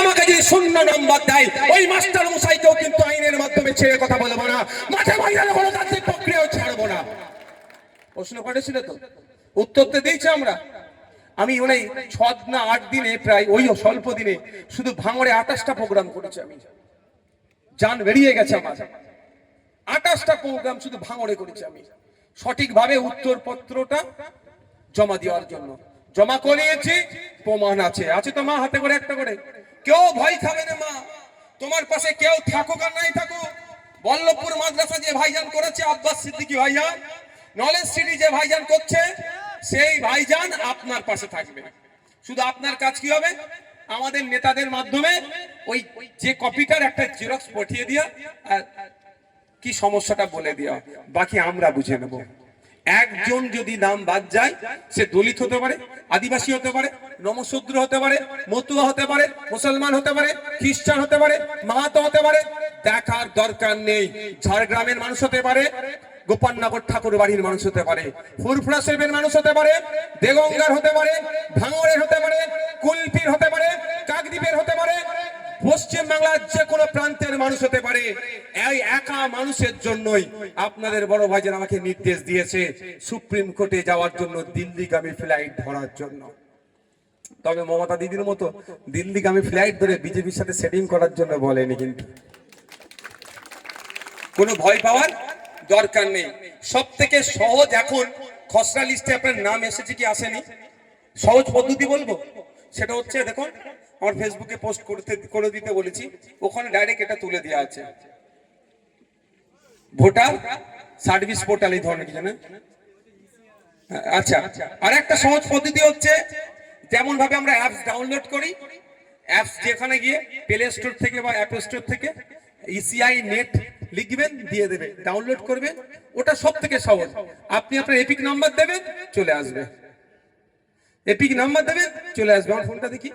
আমাকে যদি 0 নম্বর দেয়, ওই মাস্টার মশাইকেও কিন্তু আইনের মাধ্যমে ছেড়ে কথা বলবো না, মাঠে ময়দানে গণতান্ত্রিক প্রক্রিয়াও ছাড়বো না। প্রশ্ন করেছিল তো, উত্তর তো দিয়েছি আমরা। আমি ওই 6 না 8 দিনে, প্রায় ওই স্বল্প দিনে শুধু ভাঙড়ে 28টা প্রোগ্রাম করেছি। আমি জান বেরিয়ে গেছে আমার। 28টা প্রোগ্রাম শুধু ভাঙড়ে করেছি আমি, সঠিকভাবে উত্তরপত্রটা জমা দেওয়ার জন্য। জমা করিয়েছি, প্রমাণ আছে। আছে তো মা, হাতে করে একটা করে। কেউ ভয় খাবে না মা, তোমার পাশে কেউ থাকুক আর নাই থাকুক। বল্লভপুর মাদ্রাসা যে ভাইজান করেছে, আব্বাস সিদ্দিকী ভাইজান, নলেজ সিটি যে ভাইজান করছে, সেই ভাইজান আপনার পাশে থাকবে। শুধু আপনার কাজ কি হবে, আমাদের নেতাদের মাধ্যমে ওই যে কপিটার একটা জেরক্স পাঠিয়ে দিয়া কি সমস্যাটা বলে দেওয়া, বাকি আমরা বুঝে নেব। একজন যদি নাম বাদ যায়, সে দলিত হতে পারে, আদিবাসী হতে পারে, নমশূদ্র হতে পারে, মতুয়া হতে পারে, মুসলমান হতে পারে, খ্রিস্টান হতে পারে, মাহাতো হতে পারে, দেখার দরকার নেই। ঝাড়গ্রামের মানুষ হতে পারে, গোপালনগর ঠাকুর বাড়ির মানুষ হতে পারে, ফুরফুরা শরীফের মানুষ হতে পারে, দেগঙ্গার হতে পারে, ভাঙড়ের হতে পারে, কুলপির হতে পারে, কাকদ্বীপের হতে পারে, পশ্চিম বাংলার যে কোনো প্রান্তের মানুষ হতে পারে। এই একা মানুষের জন্যই আপনাদের বড় ভাইজান আমাকে নির্দেশ দিয়েছে সুপ্রিম কোর্টে যাওয়ার জন্য, দিল্লিগামী ফ্লাইট ধরার জন্য। তবে মমতা দিদির মতো দিল্লিগামী ফ্লাইট ধরে বিজেপির সাথে সেটিং করার জন্য বলেনি, কিন্তু কোনো ভয় পাওয়ার দরকার নেই। সব থেকে সহজ, এখন খসড়া লিস্টে আপনার নাম এসেছে কি আসেনি, সহজ পদ্ধতি বলবো, সেটা হচ্ছে দেখুন, আমার ফেসবুকে পোস্ট করে দিতে বলেছি, ওখানে ডাইরেক্ট এটা তুলে দেওয়া আছে, ভোটার সার্ভিস পোর্টাল এই ধরনের কি জানেন। আচ্ছা, আর একটা সহজ পদ্ধতি হচ্ছে, যেমন ভাবে আমরা অ্যাপস ডাউনলোড করি, অ্যাপস যেখানে গিয়ে প্লে স্টোর থেকে বা অ্যাপ স্টোর থেকে ইসিআই নেট লিখবেন, দিয়ে দেবে, ডাউনলোড করবেন। ওটা সব থেকে সহজ। আপনি আপনার এপিক নাম্বার দেবেন, চলে আসবে। এপিক নাম্বার দেবেন, চলে আসবে। আমার ফোনটা দেখি।